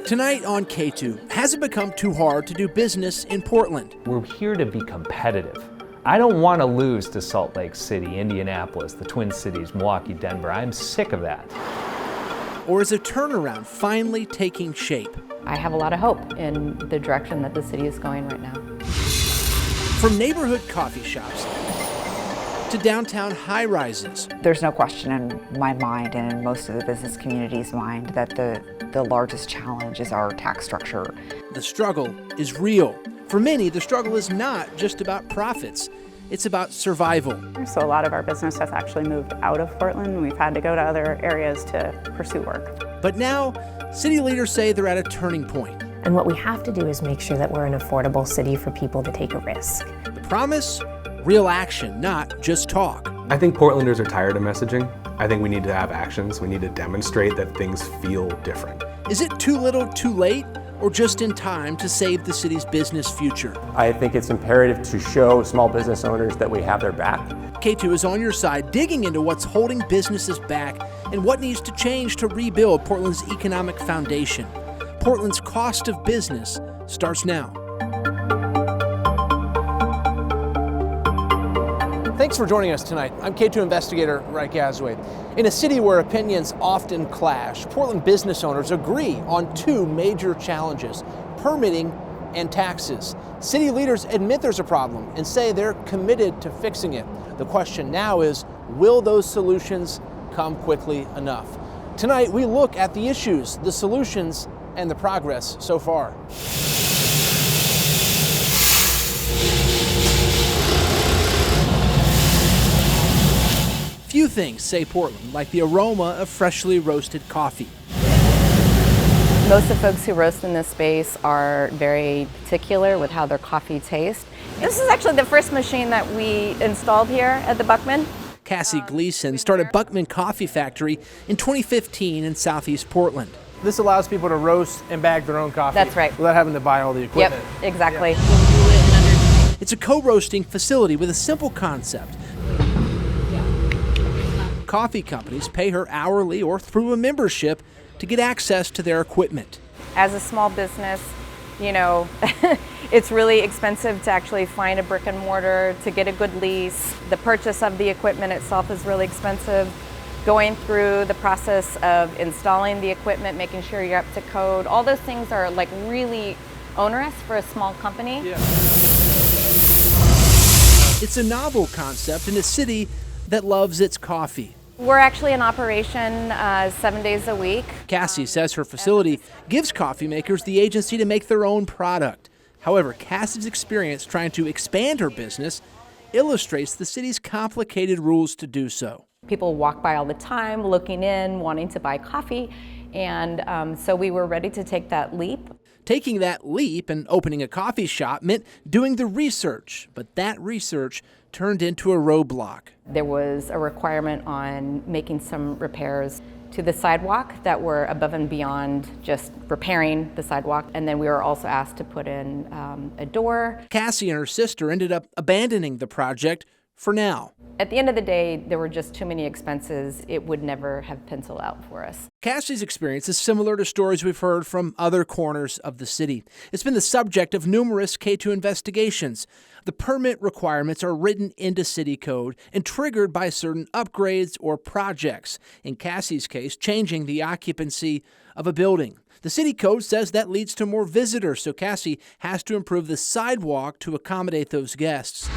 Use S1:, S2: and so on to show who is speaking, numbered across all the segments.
S1: Tonight on KATU, has it become too hard to do business in Portland?
S2: We're here to be competitive. I don't want to lose to Salt Lake City, Indianapolis, the Twin Cities, Milwaukee, Denver. I'm sick of that.
S1: Or is a turnaround finally taking shape?
S3: I have a lot of hope in the direction that the city is going right now.
S1: From neighborhood coffee shops to downtown high-rises.
S4: There's no question in my mind and in most of the business community's mind that the largest challenge is our tax structure.
S1: The struggle is real. For many, the struggle is not just about profits. It's about survival.
S5: So a lot of our business has actually moved out of Portland. We've had to go to other areas to pursue work.
S1: But now, city leaders say they're at a turning point.
S6: And what we have to do is make sure that we're an affordable city for people to take a risk.
S1: The promise? Real action, not just talk.
S7: I think Portlanders are tired of messaging. I think we need to have actions. We need to demonstrate that things feel different.
S1: Is it too little, too late, or just in time to save the city's business future?
S8: I think it's imperative to show small business owners that we have their back.
S1: KATU is on your side, digging into what's holding businesses back and what needs to change to rebuild Portland's economic foundation. Portland's cost of business starts now. Thanks for joining us tonight. I'm KATU investigator Ray Gazaway. In a city where opinions often clash, Portland business owners agree on two major challenges: permitting and taxes. City leaders admit there's a problem and say they're committed to fixing it. The question now is, will those solutions come quickly enough? Tonight, we look at the issues, the solutions, and the progress so far. Few things say Portland like the aroma of freshly roasted coffee.
S3: Most of the folks who roast in this space are very particular with how their coffee tastes. This is actually the first machine that we installed here at the Buckman.
S1: Cassie Gleason started Buckman Coffee Factory in 2015 in Southeast Portland. This allows people to roast and bag their own coffee.
S3: That's right.
S1: Without having to buy all the equipment.
S3: Yep, exactly.
S1: It's a co-roasting facility with a simple concept. Coffee companies pay her hourly or through a membership to get access to their equipment.
S3: As a small business, you know, it's really expensive to actually find a brick and mortar, to get a good lease. The purchase of the equipment itself is really expensive. Going through the process of installing the equipment, making sure you're up to code, all those things are like really onerous for a small company.
S1: Yeah. It's a novel concept in a city that loves its coffee.
S3: We're actually in operation 7 days a week.
S1: Cassie says her facility gives coffee makers the agency to make their own product. However, Cassie's experience trying to expand her business illustrates the city's complicated rules to do so.
S3: People walk by all the time, looking in, wanting to buy coffee, and so we were ready to take that leap.
S1: Taking that leap and opening a coffee shop meant doing the research, but that research turned into a roadblock.
S3: There was a requirement on making some repairs to the sidewalk that were above and beyond just repairing the sidewalk, and then we were also asked to put in a door.
S1: Cassie and her sister ended up abandoning the project for now.
S3: At the end of the day, there were just too many expenses. It would never have penciled out for us.
S1: Cassie's experience is similar to stories we've heard from other corners of the city. It's been the subject of numerous KATU investigations. The permit requirements are written into city code and triggered by certain upgrades or projects. In Cassie's case, changing the occupancy of a building. The city code says that leads to more visitors, so Cassie has to improve the sidewalk to accommodate those guests.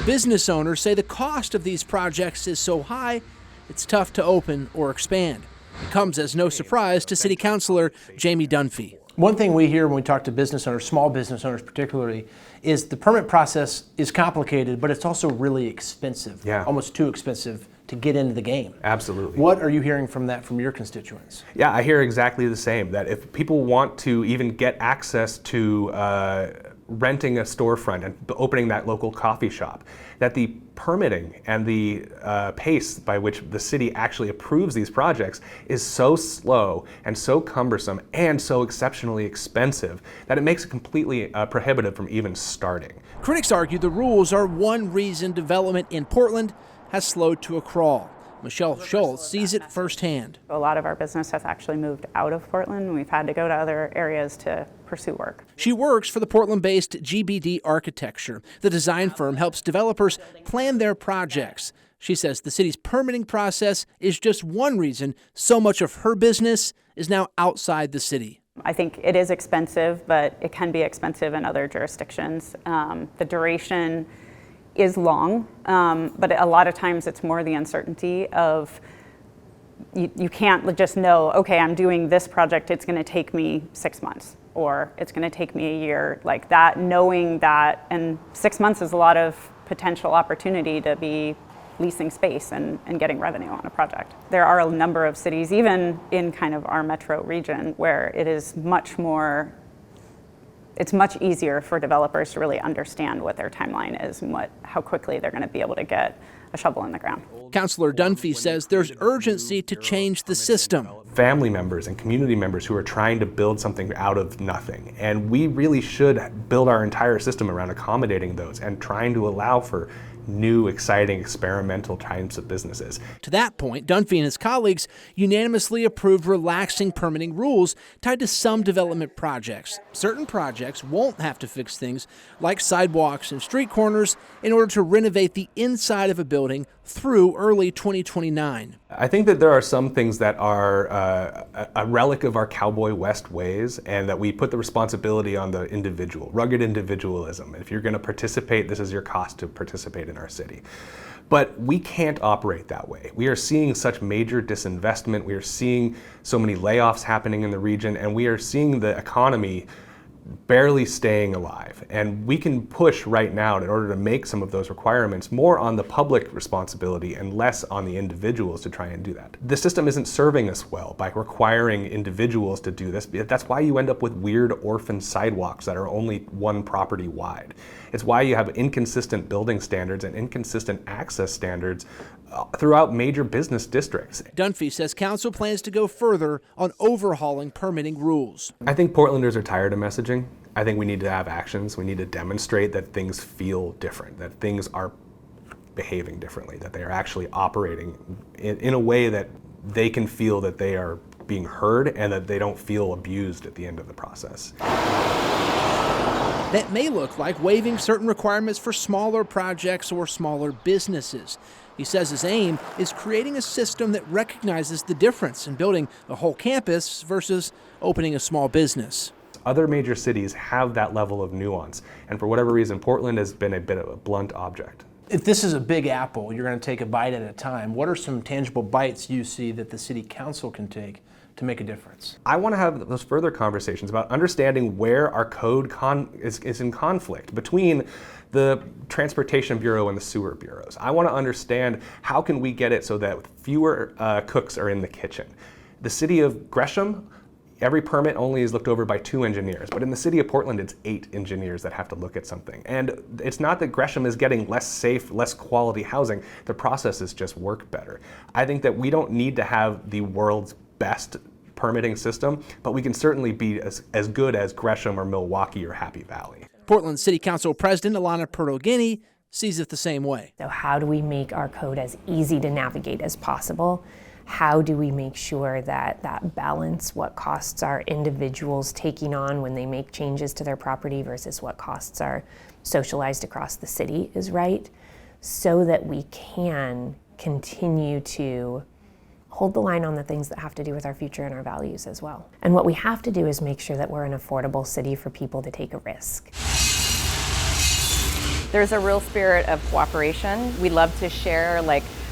S1: Business owners say the cost of these projects is so high, it's tough to open or expand. It comes as no surprise to City Councilor Jamie Dunphy.
S9: One thing we hear when we talk to business owners, small business owners particularly, is the permit process is complicated, but it's also really expensive.
S7: Yeah.
S9: Almost too expensive to get into the game.
S7: Absolutely.
S9: What are you hearing from your constituents?
S7: Yeah, I hear exactly the same, that if people want to even get access to renting a storefront and opening that local coffee shop, that the permitting and the pace by which the city actually approves these projects is so slow and so cumbersome and so exceptionally expensive that it makes it completely prohibitive from even starting.
S1: Critics argue the rules are one reason development in Portland has slowed to a crawl. Michelle Schultz sees it firsthand.
S5: A lot of our business has actually moved out of Portland. We've had to go to other areas to pursue work.
S1: She works for the Portland-based GBD Architecture. The design firm helps developers plan their projects. She says the city's permitting process is just one reason so much of her business is now outside the city.
S5: I think it is expensive, but it can be expensive in other jurisdictions. The duration is long, but a lot of times it's more the uncertainty of you can't just know, okay, I'm doing this project, it's going to take me 6 months or it's going to take me a year, like that, knowing that, and 6 months is a lot of potential opportunity to be leasing space and getting revenue on a project. There are a number of cities, even in kind of our metro region, where it is it's much easier for developers to really understand what their timeline is and how quickly they're going to be able to get a shovel in the ground.
S1: Councilor Dunphy says there's urgency to change the system.
S7: Family members and community members who are trying to build something out of nothing. And we really should build our entire system around accommodating those and trying to allow for new, exciting, experimental types of businesses.
S1: To that point, Dunphy and his colleagues unanimously approved relaxing permitting rules tied to some development projects. Certain projects won't have to fix things like sidewalks and street corners in order to renovate the inside of a building through early 2029.
S7: I think that there are some things that are a relic of our Cowboy West ways, and that we put the responsibility on the individual, rugged individualism. If you're going to participate, this is your cost to participate in our city. But we can't operate that way. We are seeing such major disinvestment. We are seeing so many layoffs happening in the region, and we are seeing the economy barely staying alive. And we can push right now in order to make some of those requirements more on the public responsibility and less on the individuals to try and do that. The system isn't serving us well by requiring individuals to do this. That's why you end up with weird orphan sidewalks that are only one property wide. It's why you have inconsistent building standards and inconsistent access standards throughout major business districts.
S1: Dunphy says council plans to go further on overhauling permitting rules.
S7: I think Portlanders are tired of messaging. I think we need to have actions. We need to demonstrate that things feel different, that things are behaving differently, that they are actually operating in a way that they can feel that they are being heard and that they don't feel abused at the end of the process.
S1: That may look like waiving certain requirements for smaller projects or smaller businesses. He says his aim is creating a system that recognizes the difference in building a whole campus versus opening a small business.
S7: Other major cities have that level of nuance, and for whatever reason, Portland has been a bit of a blunt object.
S9: If this is a big apple, you're going to take a bite at a time. What are some tangible bites you see that the city council can take to make a difference?
S7: I want to have those further conversations about understanding where our code is in conflict between the Transportation Bureau and the Sewer Bureaus. I want to understand how can we get it so that fewer cooks are in the kitchen. The city of Gresham, every permit only is looked over by 2 engineers, but in the city of Portland, it's 8 engineers that have to look at something. And it's not that Gresham is getting less safe, less quality housing. The processes just work better. I think that we don't need to have the world's best permitting system, but we can certainly be as good as Gresham or Milwaukee or Happy Valley.
S1: Portland City Council President Alana Pertogini sees it the same way.
S6: So how do we make our code as easy to navigate as possible? How do we make sure that that balance, what costs are individuals taking on when they make changes to their property versus what costs are socialized across the city is right, so that we can continue to hold the line on the things that have to do with our future and our values as well. And what we have to do is make sure that we're an affordable city for people to take a risk.
S3: There's a real spirit of cooperation. We love to share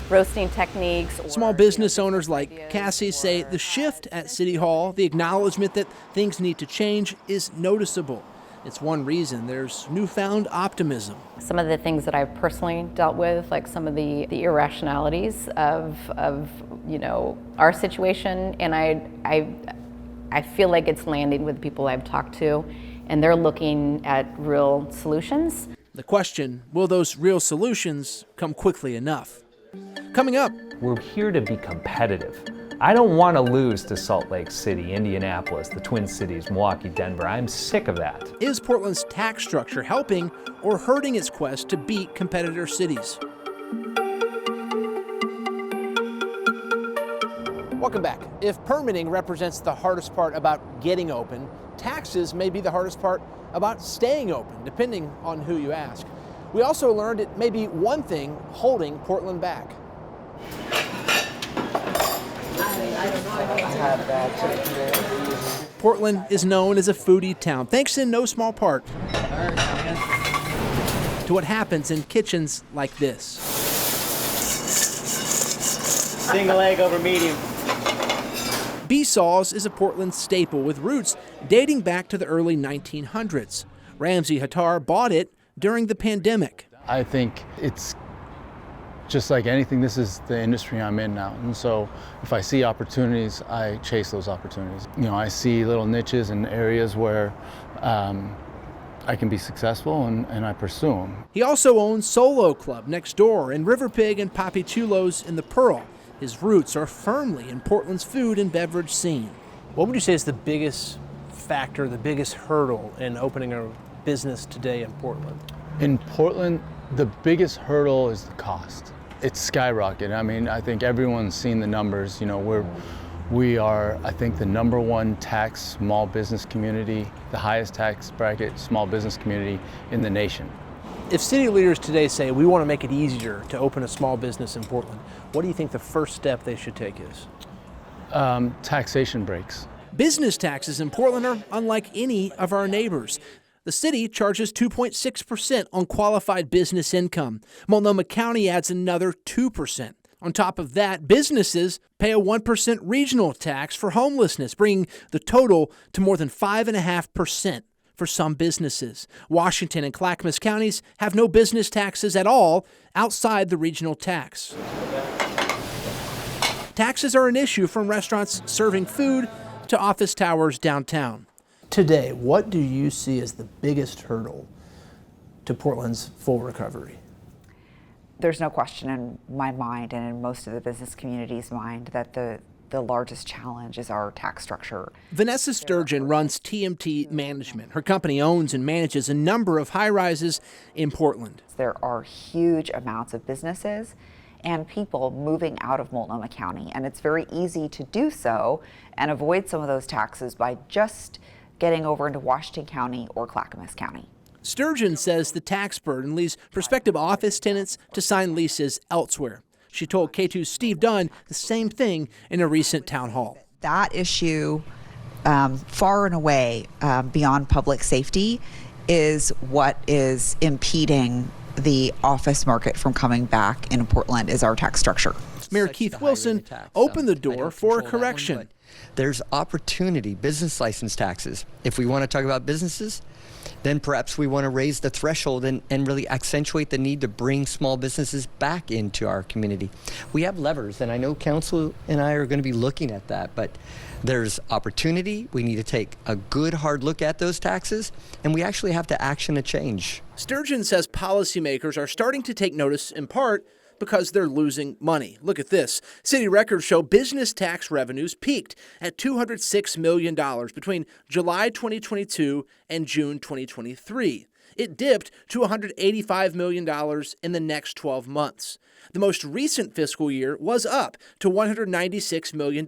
S3: roasting techniques.
S1: Small business owners like Cassie say the shift at City Hall, the acknowledgement that things need to change, is noticeable. It's one reason there's newfound optimism.
S3: Some of the things that I've personally dealt with, like some of the irrationalities of our situation, and I feel like it's landing with people I've talked to, and they're looking at real solutions.
S1: The question, will those real solutions come quickly enough? Coming up,
S2: we're here to be competitive. I don't want to lose to Salt Lake City, Indianapolis, the Twin Cities, Milwaukee, Denver. I'm sick of that.
S1: Is Portland's tax structure helping or hurting its quest to beat competitor cities? Welcome back. If permitting represents the hardest part about getting open, taxes may be the hardest part about staying open, depending on who you ask. We also learned it may be one thing holding Portland back. Portland is known as a foodie town, thanks in no small part to what happens in kitchens like this.
S10: Single egg over medium.
S1: B-Saws is a Portland staple with roots dating back to the early 1900s. Ramsey Hattar bought it during the pandemic.
S11: I think it's just like anything, this is the industry I'm in now. And so if I see opportunities, I chase those opportunities. You know, I see little niches and areas where I can be successful and I pursue them.
S1: He also owns Solo Club next door and River Pig and Papi Chulo's in the Pearl. His roots are firmly in Portland's food and beverage scene.
S9: What would you say is the biggest factor, the biggest hurdle in opening a business today in Portland?
S11: In Portland, the biggest hurdle is the cost. It's skyrocketed. I mean, I think everyone's seen the numbers. You know, we are, I think, the #1 tax small business community, the highest tax bracket small business community in the nation.
S9: If city leaders today say we want to make it easier to open a small business in Portland, what do you think the first step they should take is?
S11: Taxation breaks.
S1: Business taxes in Portland are unlike any of our neighbors. The city charges 2.6% on qualified business income. Multnomah County adds another 2%. On top of that, businesses pay a 1% regional tax for homelessness, bringing the total to more than 5.5%. For some businesses. Washington and Clackamas counties have no business taxes at all outside the regional tax. Taxes are an issue from restaurants serving food to office towers downtown.
S9: Today, what do you see as the biggest hurdle to Portland's full recovery?
S4: There's no question in my mind and in most of the business community's mind that the largest challenge is our tax structure.
S1: Vanessa Sturgeon runs TMT Management. Her company owns and manages a number of high-rises in Portland.
S4: There are huge amounts of businesses and people moving out of Multnomah County, and it's very easy to do so and avoid some of those taxes by just getting over into Washington County or Clackamas County.
S1: Sturgeon says the tax burden leads prospective office tenants to sign leases elsewhere. She told KATU's Steve Dunn the same thing in a recent town hall.
S12: That issue, far and away beyond public safety, is what is impeding the office market from coming back in Portland, is our tax structure.
S1: Mayor Keith Wilson opened the door for a correction.
S13: There's opportunity, business license taxes. If we want to talk about businesses, then perhaps we want to raise the threshold and really accentuate the need to bring small businesses back into our community. We have levers, and I know council and I are going to be looking at that, but there's opportunity. We need to take a good hard look at those taxes, and we actually have to action a change.
S1: Sturgeon says policymakers are starting to take notice in part because they're losing money. Look at this. City records show business tax revenues peaked at $206 million between July 2022 and June 2023. It dipped to $185 million in the next 12 months. The most recent fiscal year was up to $196 million,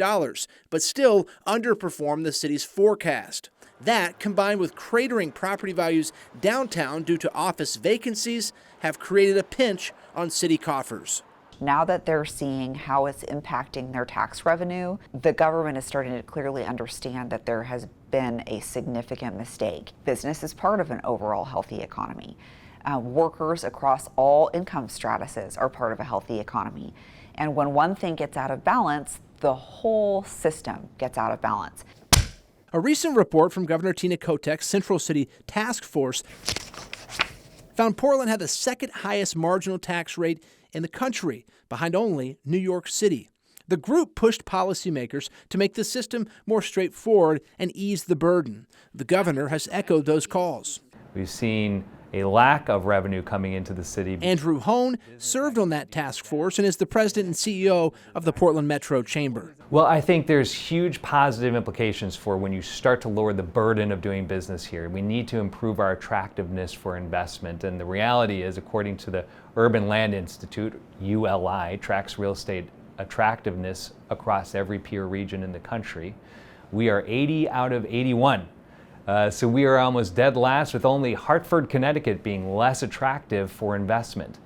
S1: but still underperformed the city's forecast. That, combined with cratering property values downtown due to office vacancies, have created a pinch on city coffers.
S4: Now that they're seeing how it's impacting their tax revenue, the government is starting to clearly understand that there has been a significant mistake. Business is part of an overall healthy economy. Workers across all income stratuses are part of a healthy economy. And when one thing gets out of balance, the whole system gets out of balance.
S1: A recent report from Governor Tina Kotek's Central City Task Force found Portland had the second highest marginal tax rate in the country, behind only New York City. The group pushed policymakers to make the system more straightforward and ease the burden. The governor has echoed those calls.
S2: We've seen a lack of revenue coming into the city.
S1: Andrew Hone served on that task force and is the president and CEO of the Portland Metro Chamber.
S2: Well, I think there's huge positive implications for when you start to lower the burden of doing business here. We need to improve our attractiveness for investment. And the reality is, according to the Urban Land Institute, ULI, tracks real estate attractiveness across every peer region in the country. We are 80 out of 81. So we are almost dead last, with only Hartford, Connecticut being less attractive for investment.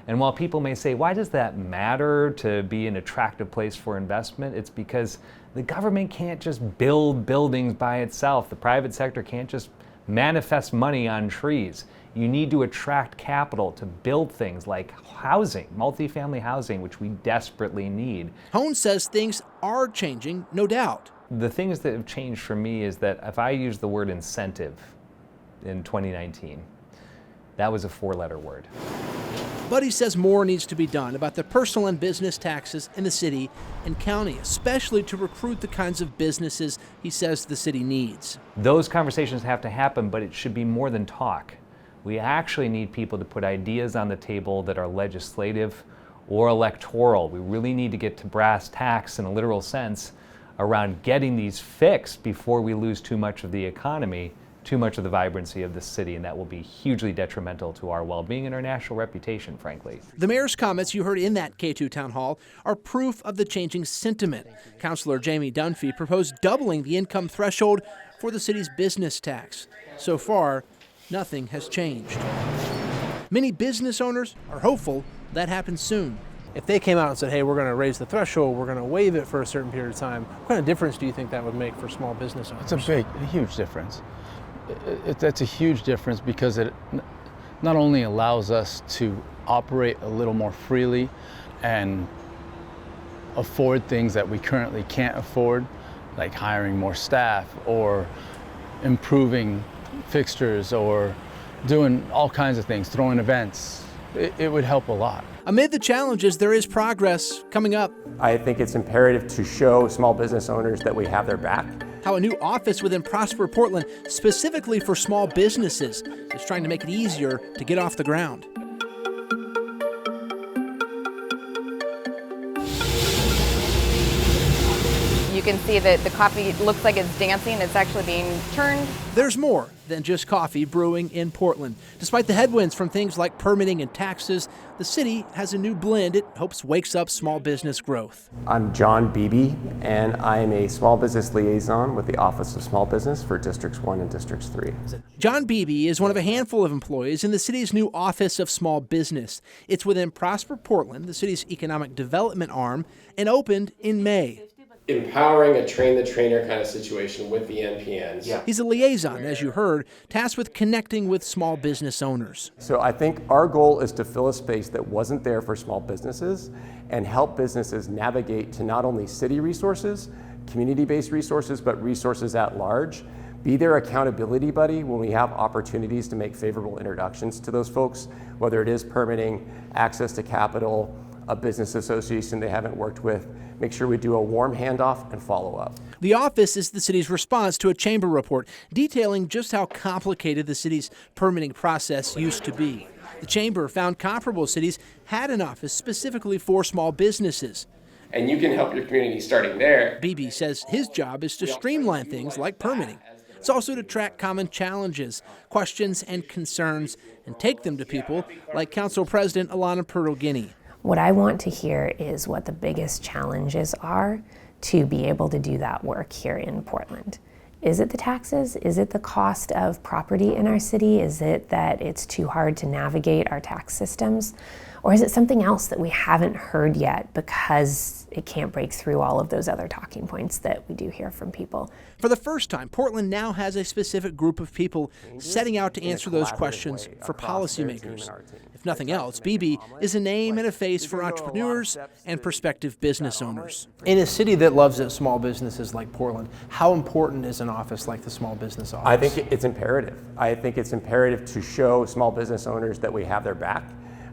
S2: And while people may say, why does that matter to be an attractive place for investment? It's because the government can't just build buildings by itself. The private sector can't just manifest money on trees. You need to attract capital to build things like housing, multifamily housing, which we desperately need.
S1: Hone says things are changing, no doubt.
S2: The things that have changed for me is that if I use the word incentive in 2019, that was a 4-letter word.
S1: But he says more needs to be done about the personal and business taxes in the city and county, especially to recruit the kinds of businesses he says the city needs.
S2: Those conversations have to happen, but it should be more than talk. We actually need people to put ideas on the table that are legislative or electoral. We really need to get to brass tacks in a literal sense around getting these fixed before we lose too much of the economy, too much of the vibrancy of the city, and that will be hugely detrimental to our well-being and our national reputation, frankly.
S1: The mayor's comments you heard in that KATU town hall are proof of the changing sentiment. Councilor Jamie Dunphy proposed doubling the income threshold for the city's business tax. So far, nothing has changed. Many business owners are hopeful that happens soon.
S9: If they came out and said, hey, we're going to raise the threshold, we're going to waive it for a certain period of time, what kind of difference do you think that would make for small business owners?
S11: It's a huge difference. That's a huge difference because it not only allows us to operate a little more freely and afford things that we currently can't afford, like hiring more staff or improving fixtures or doing all kinds of things, throwing events. It would help a lot.
S1: Amid the challenges, there is progress coming up.
S8: I think it's imperative to show small business owners that we have their back.
S1: How a new office within Prosper Portland, specifically for small businesses, is trying to make it easier to get off the ground.
S3: You can see that the coffee looks like it's dancing. It's actually being turned.
S1: There's more than just coffee brewing in Portland. Despite the headwinds from things like permitting and taxes, the city has a new blend it hopes wakes up small business growth.
S8: I'm John Beebe, and I am a small business liaison with the Office of Small Business for Districts 1 and Districts 3.
S1: John Beebe is one of a handful of employees in the city's new Office of Small Business. It's within Prosper Portland, the city's economic development arm, and opened in May.
S14: Empowering a train-the-trainer kind of situation with the NPNs.
S1: Yeah. He's a liaison, as you heard, tasked with connecting with small business owners.
S8: So I think our goal is to fill a space that wasn't there for small businesses and help businesses navigate to not only city resources, community-based resources, but resources at large. Be their accountability buddy when we have opportunities to make favorable introductions to those folks, whether it is permitting, access to capital, a business association they haven't worked with. Make sure we do a warm handoff and follow up.
S1: The office is the city's response to a chamber report detailing just how complicated the city's permitting process used to be. The chamber found comparable cities had an office specifically for small businesses.
S14: And you can help your community starting there.
S1: Beebe says his job is to streamline things like permitting. It's also to track common challenges, questions, and concerns, and take them to people like Council President Alana Pertl-Guiney.
S6: What I want to hear is what the biggest challenges are to be able to do that work here in Portland. Is it the taxes? Is it the cost of property in our city? Is it that it's too hard to navigate our tax systems? Or is it something else that we haven't heard yet because it can't break through all of those other talking points that we do hear from people?
S1: For the first time, Portland now has a specific group of people setting out to answer those questions for policymakers. If nothing else, Beebe is a name and a face for entrepreneurs and prospective business owners.
S9: In a city that loves its small businesses like Portland, how important is an office like the Small Business Office?
S8: I think it's imperative. I think it's imperative to show small business owners that we have their back.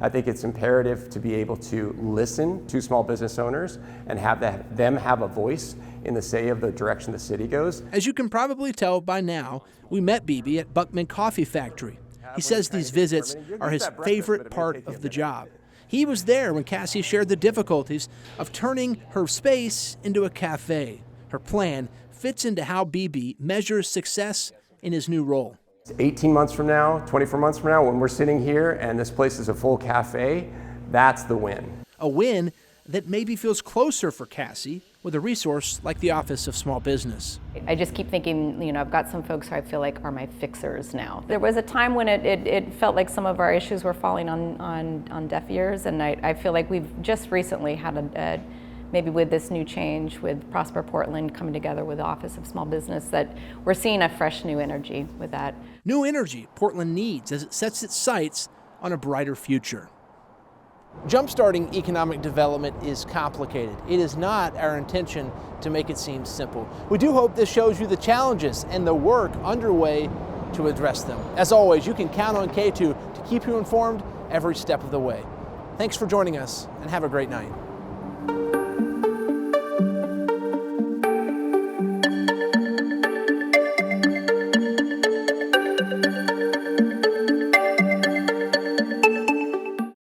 S8: I think it's imperative to be able to listen to small business owners and have them have a voice in the say of the direction the city goes.
S1: As you can probably tell by now, we met Beebe at Buckman Coffee Factory. He says these visits are his favorite part of the job. He was there when Cassie shared the difficulties of turning her space into a cafe. Her plan fits into how Beebe measures success in his new role.
S8: 18 months from now, 24 months from now, when we're sitting here and this place is a full cafe, that's the win.
S1: A win that maybe feels closer for Cassie with a resource like the Office of Small Business.
S3: I just keep thinking, I've got some folks who I feel like are my fixers now. There was a time when it felt like some of our issues were falling on deaf ears, and I feel like we've just recently had maybe with this new change with Prosper Portland coming together with the Office of Small Business, that we're seeing a fresh new energy with that.
S1: New energy Portland needs as it sets its sights on a brighter future. Jumpstarting economic development is complicated. It is not our intention to make it seem simple. We do hope this shows you the challenges and the work underway to address them. As always, you can count on KATU to keep you informed every step of the way. Thanks for joining us, and have a great night.